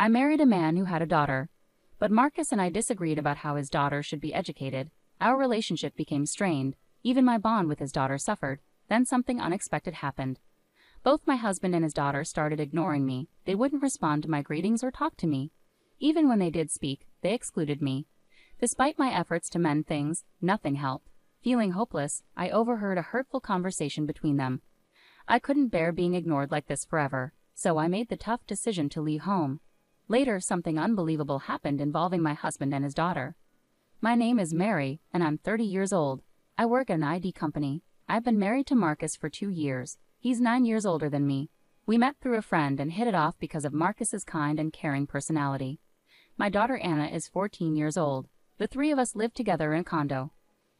I married a man who had a daughter, but Marcus and I disagreed about how his daughter should be educated. Our relationship became strained. Even my bond with his daughter suffered. Then something unexpected happened. Both my husband and his daughter started ignoring me. They wouldn't respond to my greetings or talk to me. Even when they did speak, they excluded me. Despite my efforts to mend things, nothing helped. Feeling hopeless, I overheard a hurtful conversation between them. I couldn't bear being ignored like this forever, so I made the tough decision to leave home. Later, something unbelievable happened involving my husband and his daughter. My name is Mary, and I'm 30 years old. I work at an ID company. I've been married to Marcus for 2 years. He's 9 years older than me. We met through a friend and hit it off because of Marcus's kind and caring personality. My daughter Anna is 14 years old. The three of us live together in a condo.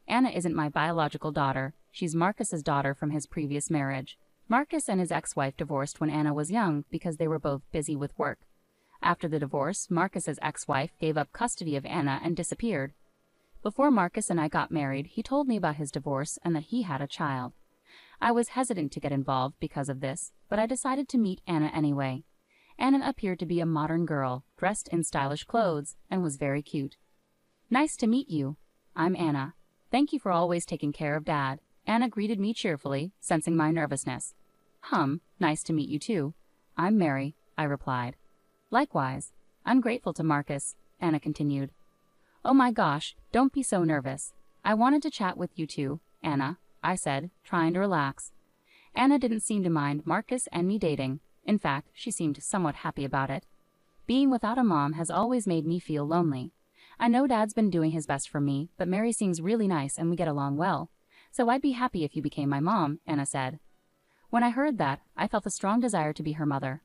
Anna isn't my biological daughter. She's Marcus's daughter from his previous marriage. Marcus and his ex-wife divorced when Anna was young because they were both busy with work. After the divorce, Marcus's ex-wife gave up custody of Anna and disappeared. Before Marcus and I got married, he told me about his divorce and that he had a child. I was hesitant to get involved because of this, but I decided to meet Anna anyway. Anna appeared to be a modern girl, dressed in stylish clothes, and was very cute. Nice to meet you. I'm Anna. Thank you for always taking care of Dad. Anna greeted me cheerfully, sensing my nervousness. Nice to meet you too. I'm Mary, I replied. Likewise. I'm grateful to Marcus, Anna continued. Oh my gosh, don't be so nervous. I wanted to chat with you too, Anna, I said, trying to relax. Anna didn't seem to mind Marcus and me dating. In fact, she seemed somewhat happy about it. Being without a mom has always made me feel lonely. I know Dad's been doing his best for me, but Mary seems really nice and we get along well. So I'd be happy if you became my mom, Anna said. When I heard that, I felt a strong desire to be her mother.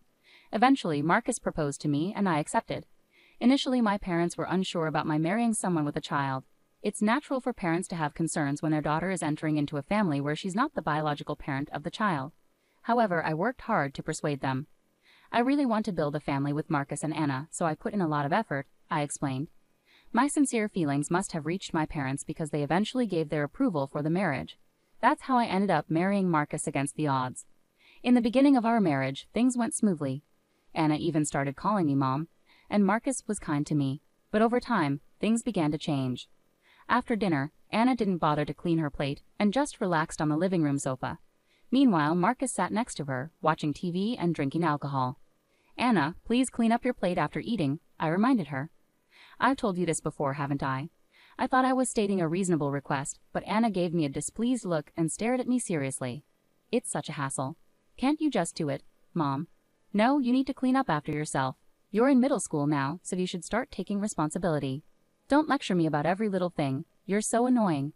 Eventually, Marcus proposed to me and I accepted. Initially, my parents were unsure about my marrying someone with a child. It's natural for parents to have concerns when their daughter is entering into a family where she's not the biological parent of the child. However, I worked hard to persuade them. I really want to build a family with Marcus and Anna, so I put in a lot of effort, I explained. My sincere feelings must have reached my parents because they eventually gave their approval for the marriage. That's how I ended up marrying Marcus against the odds. In the beginning of our marriage, things went smoothly. Anna even started calling me Mom, and Marcus was kind to me. But over time, things began to change. After dinner, Anna didn't bother to clean her plate and just relaxed on the living room sofa. Meanwhile, Marcus sat next to her, watching TV and drinking alcohol. Anna, please clean up your plate after eating, I reminded her. I've told you this before, haven't I? I thought I was stating a reasonable request, but Anna gave me a displeased look and stared at me seriously. It's such a hassle. Can't you just do it, Mom? No, you need to clean up after yourself. You're in middle school now, so you should start taking responsibility. Don't lecture me about every little thing. You're so annoying.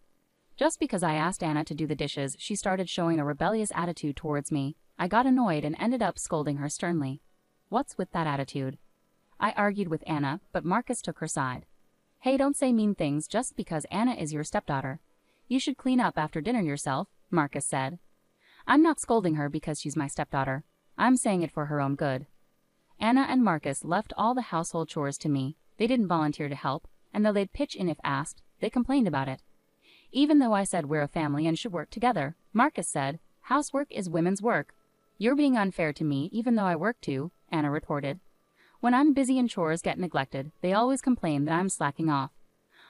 Just because I asked Anna to do the dishes, she started showing a rebellious attitude towards me. I got annoyed and ended up scolding her sternly. What's with that attitude? I argued with Anna, but Marcus took her side. Hey, don't say mean things just because Anna is your stepdaughter. You should clean up after dinner yourself, Marcus said. I'm not scolding her because she's my stepdaughter. I'm saying it for her own good. Anna and Marcus left all the household chores to me. They didn't volunteer to help, and though they'd pitch in if asked, they complained about it. Even though I said we're a family and should work together, Marcus said, housework is women's work. You're being unfair to me even though I work too, Anna retorted. When I'm busy and chores get neglected, they always complain that I'm slacking off.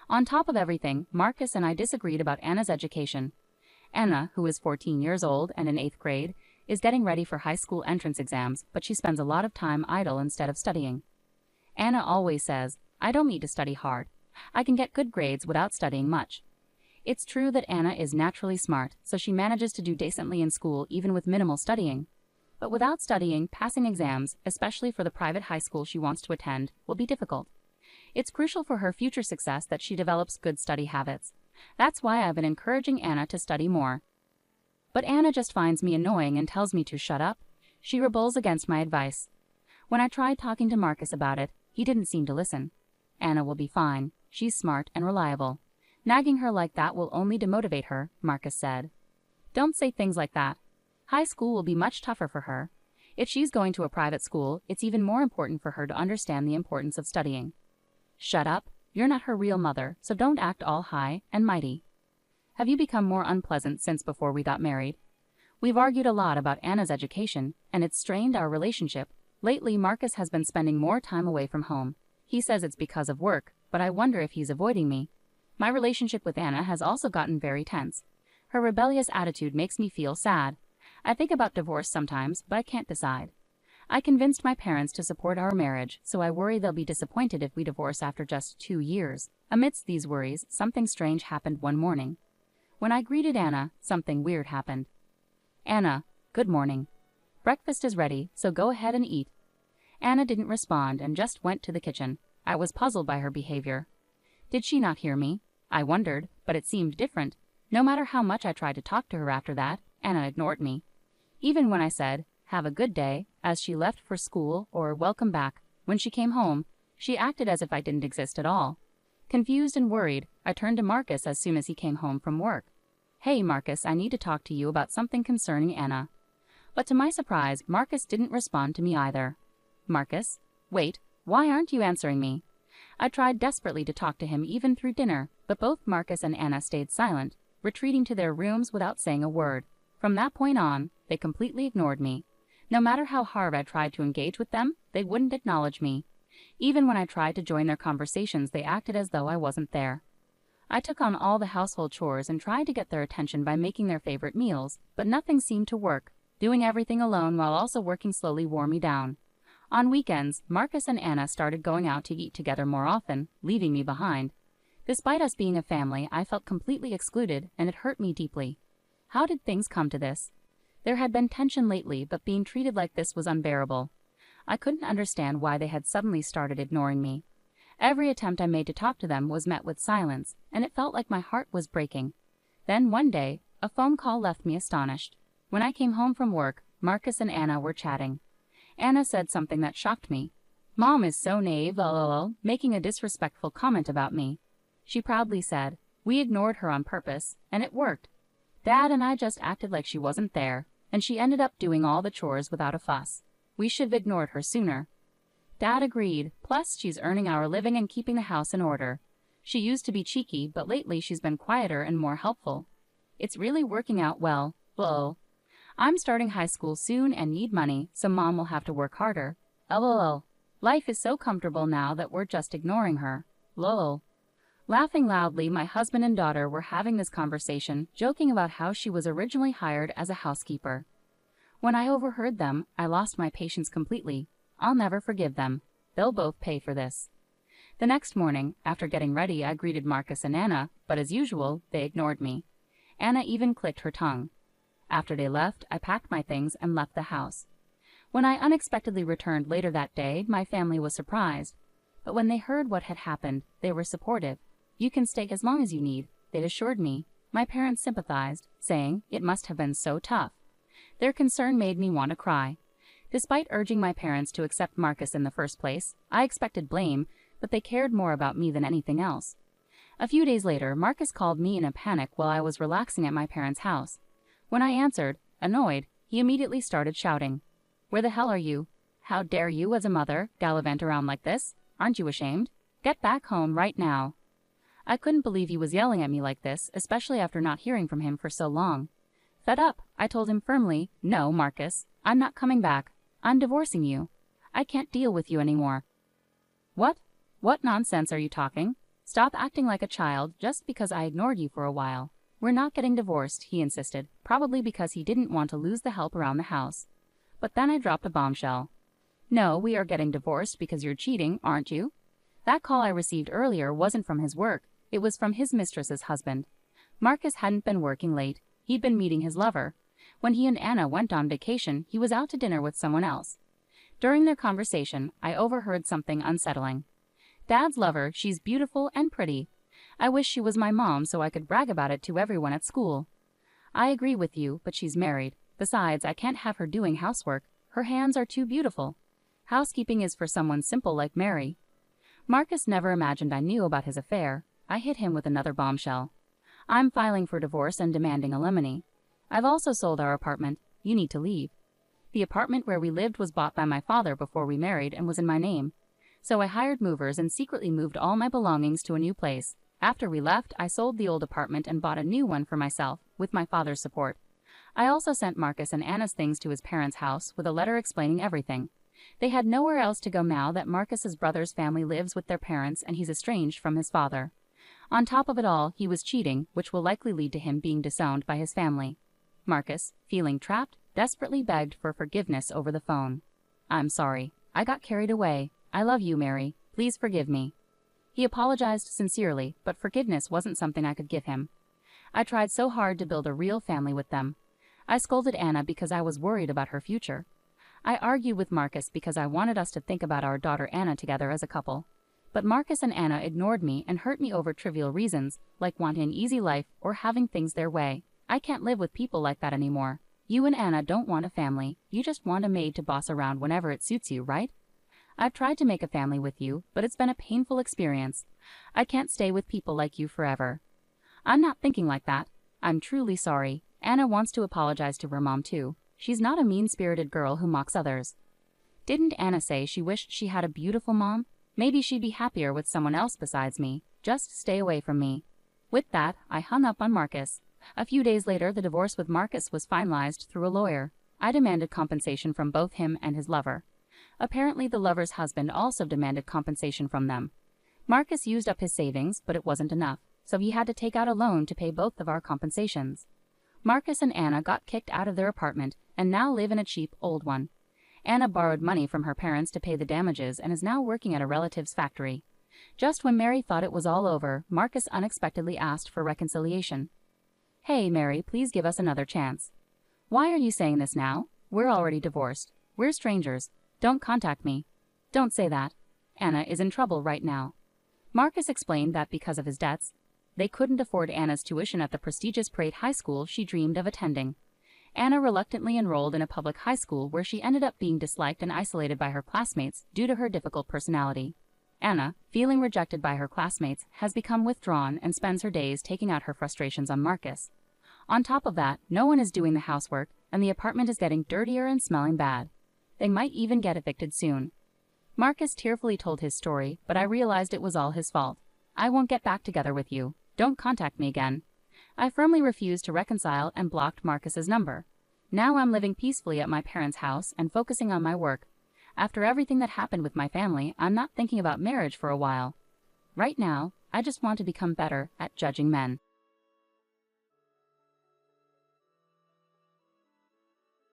On top of everything, Marcus and I disagreed about Anna's education. Anna, who is 14 years old and in 8th grade, is getting ready for high school entrance exams, but she spends a lot of time idle instead of studying. Anna always says, I don't need to study hard. I can get good grades without studying much. It's true that Anna is naturally smart, so she manages to do decently in school even with minimal studying. But without studying, passing exams, especially for the private high school she wants to attend, will be difficult. It's crucial for her future success that she develops good study habits. That's why I've been encouraging Anna to study more. But Anna just finds me annoying and tells me to shut up. She rebels against my advice. When I tried talking to Marcus about it, he didn't seem to listen. Anna will be fine. She's smart and reliable. Nagging her like that will only demotivate her, Marcus said. Don't say things like that. High school will be much tougher for her. If she's going to a private school, it's even more important for her to understand the importance of studying. Shut up. You're not her real mother, so don't act all high and mighty. Have you become more unpleasant since before we got married? We've argued a lot about Anna's education, and it's strained our relationship. Lately, Marcus has been spending more time away from home. He says it's because of work, but I wonder if he's avoiding me. My relationship with Anna has also gotten very tense. Her rebellious attitude makes me feel sad. I think about divorce sometimes, but I can't decide. I convinced my parents to support our marriage, so I worry they'll be disappointed if we divorce after just 2 years. Amidst these worries, something strange happened one morning. When I greeted Anna, something weird happened. "Anna, good morning. Breakfast is ready, so go ahead and eat." Anna didn't respond and just went to the kitchen. I was puzzled by her behavior. Did she not hear me? I wondered, but it seemed different. No matter how much I tried to talk to her after that, Anna ignored me. Even when I said, "Have a good day," as she left for school, or "Welcome back," when she came home, she acted as if I didn't exist at all. Confused and worried, I turned to Marcus as soon as he came home from work. "Hey, Marcus, I need to talk to you about something concerning Anna." But to my surprise, Marcus didn't respond to me either. "Marcus? Wait, why aren't you answering me?" I tried desperately to talk to him even through dinner, but both Marcus and Anna stayed silent, retreating to their rooms without saying a word. From that point on, they completely ignored me. No matter how hard I tried to engage with them, they wouldn't acknowledge me. Even when I tried to join their conversations, they acted as though I wasn't there. I took on all the household chores and tried to get their attention by making their favorite meals, but nothing seemed to work. Doing everything alone while also working slowly wore me down. On weekends, Marcus and Anna started going out to eat together more often, leaving me behind. Despite us being a family, I felt completely excluded, and it hurt me deeply. How did things come to this? There had been tension lately, but being treated like this was unbearable. I couldn't understand why they had suddenly started ignoring me. Every attempt I made to talk to them was met with silence, and it felt like my heart was breaking. Then one day, a phone call left me astonished. When I came home from work, Marcus and Anna were chatting. Anna said something that shocked me. "Mom is so naive, lol," making a disrespectful comment about me. She proudly said, "We ignored her on purpose, and it worked. Dad and I just acted like she wasn't there, and she ended up doing all the chores without a fuss. We should have ignored her sooner." Dad agreed, plus she's earning our living and keeping the house in order. She used to be cheeky, but lately she's been quieter and more helpful. It's really working out well, lol. I'm starting high school soon and need money, so Mom will have to work harder. LOL. Life is so comfortable now that we're just ignoring her. LOL. Laughing loudly, my husband and daughter were having this conversation, joking about how she was originally hired as a housekeeper. When I overheard them, I lost my patience completely. I'll never forgive them. They'll both pay for this. The next morning, after getting ready, I greeted Marcus and Anna, but as usual, they ignored me. Anna even clicked her tongue. After they left, I packed my things and left the house. When I unexpectedly returned later that day, my family was surprised. But when they heard what had happened, they were supportive. "You can stay as long as you need," they assured me. My parents sympathized, saying it must have been so tough. Their concern made me want to cry. Despite urging my parents to accept Marcus in the first place, I expected blame, but they cared more about me than anything else. A few days later, Marcus called me in a panic while I was relaxing at my parents' house. When I answered, annoyed, he immediately started shouting. "Where the hell are you? How dare you, as a mother, gallivant around like this? Aren't you ashamed? Get back home right now." I couldn't believe he was yelling at me like this, especially after not hearing from him for so long. Fed up, I told him firmly, "No, Marcus, I'm not coming back. I'm divorcing you. I can't deal with you anymore." "What? What nonsense are you talking? Stop acting like a child just because I ignored you for a while. We're not getting divorced," he insisted, probably because he didn't want to lose the help around the house. But then I dropped a bombshell. "No, we are getting divorced because you're cheating, aren't you?" That call I received earlier wasn't from his work. It was from his mistress's husband. Marcus hadn't been working late. He'd been meeting his lover. When he and Anna went on vacation, he was out to dinner with someone else. During their conversation, I overheard something unsettling. "Dad's lover, she's beautiful and pretty. I wish she was my mom so I could brag about it to everyone at school." "I agree with you, but she's married. Besides, I can't have her doing housework. Her hands are too beautiful. Housekeeping is for someone simple like Mary." Marcus never imagined I knew about his affair. I hit him with another bombshell. "I'm filing for divorce and demanding alimony. I've also sold our apartment. You need to leave." The apartment where we lived was bought by my father before we married and was in my name. So I hired movers and secretly moved all my belongings to a new place. After we left, I sold the old apartment and bought a new one for myself, with my father's support. I also sent Marcus and Anna's things to his parents' house with a letter explaining everything. They had nowhere else to go now that Marcus's brother's family lives with their parents and he's estranged from his father. On top of it all, he was cheating, which will likely lead to him being disowned by his family. Marcus, feeling trapped, desperately begged for forgiveness over the phone. "I'm sorry. I got carried away. I love you, Mary. Please forgive me." He apologized sincerely, but forgiveness wasn't something I could give him. I tried so hard to build a real family with them. I scolded Anna because I was worried about her future. I argued with Marcus because I wanted us to think about our daughter Anna together as a couple. But Marcus and Anna ignored me and hurt me over trivial reasons, like wanting an easy life or having things their way. I can't live with people like that anymore. You and Anna don't want a family. You just want a maid to boss around whenever it suits you, right? I've tried to make a family with you, but it's been a painful experience. I can't stay with people like you forever. I'm not thinking like that. I'm truly sorry. Anna wants to apologize to her mom too. She's not a mean-spirited girl who mocks others. Didn't Anna say she wished she had a beautiful mom? Maybe she'd be happier with someone else besides me. Just stay away from me. With that, I hung up on Marcus. A few days later, the divorce with Marcus was finalized through a lawyer. I demanded compensation from both him and his lover. Apparently, the lover's husband also demanded compensation from them. Marcus used up his savings, but it wasn't enough, so he had to take out a loan to pay both of our compensations. Marcus and Anna got kicked out of their apartment and now live in a cheap, old one. Anna borrowed money from her parents to pay the damages and is now working at a relative's factory. Just when Mary thought it was all over, Marcus unexpectedly asked for reconciliation. "Hey, Mary, please give us another chance." "Why are you saying this now? We're already divorced. We're strangers. Don't contact me." "Don't say that. Anna is in trouble right now." Marcus explained that because of his debts, they couldn't afford Anna's tuition at the prestigious Parade High School she dreamed of attending. Anna reluctantly enrolled in a public high school where she ended up being disliked and isolated by her classmates due to her difficult personality. Anna, feeling rejected by her classmates, has become withdrawn and spends her days taking out her frustrations on Marcus. On top of that, no one is doing the housework, and the apartment is getting dirtier and smelling bad. They might even get evicted soon. Marcus tearfully told his story, but I realized it was all his fault. "I won't get back together with you. Don't contact me again." I firmly refused to reconcile and blocked Marcus's number. Now I'm living peacefully at my parents' house and focusing on my work. After everything that happened with my family, I'm not thinking about marriage for a while. Right now, I just want to become better at judging men.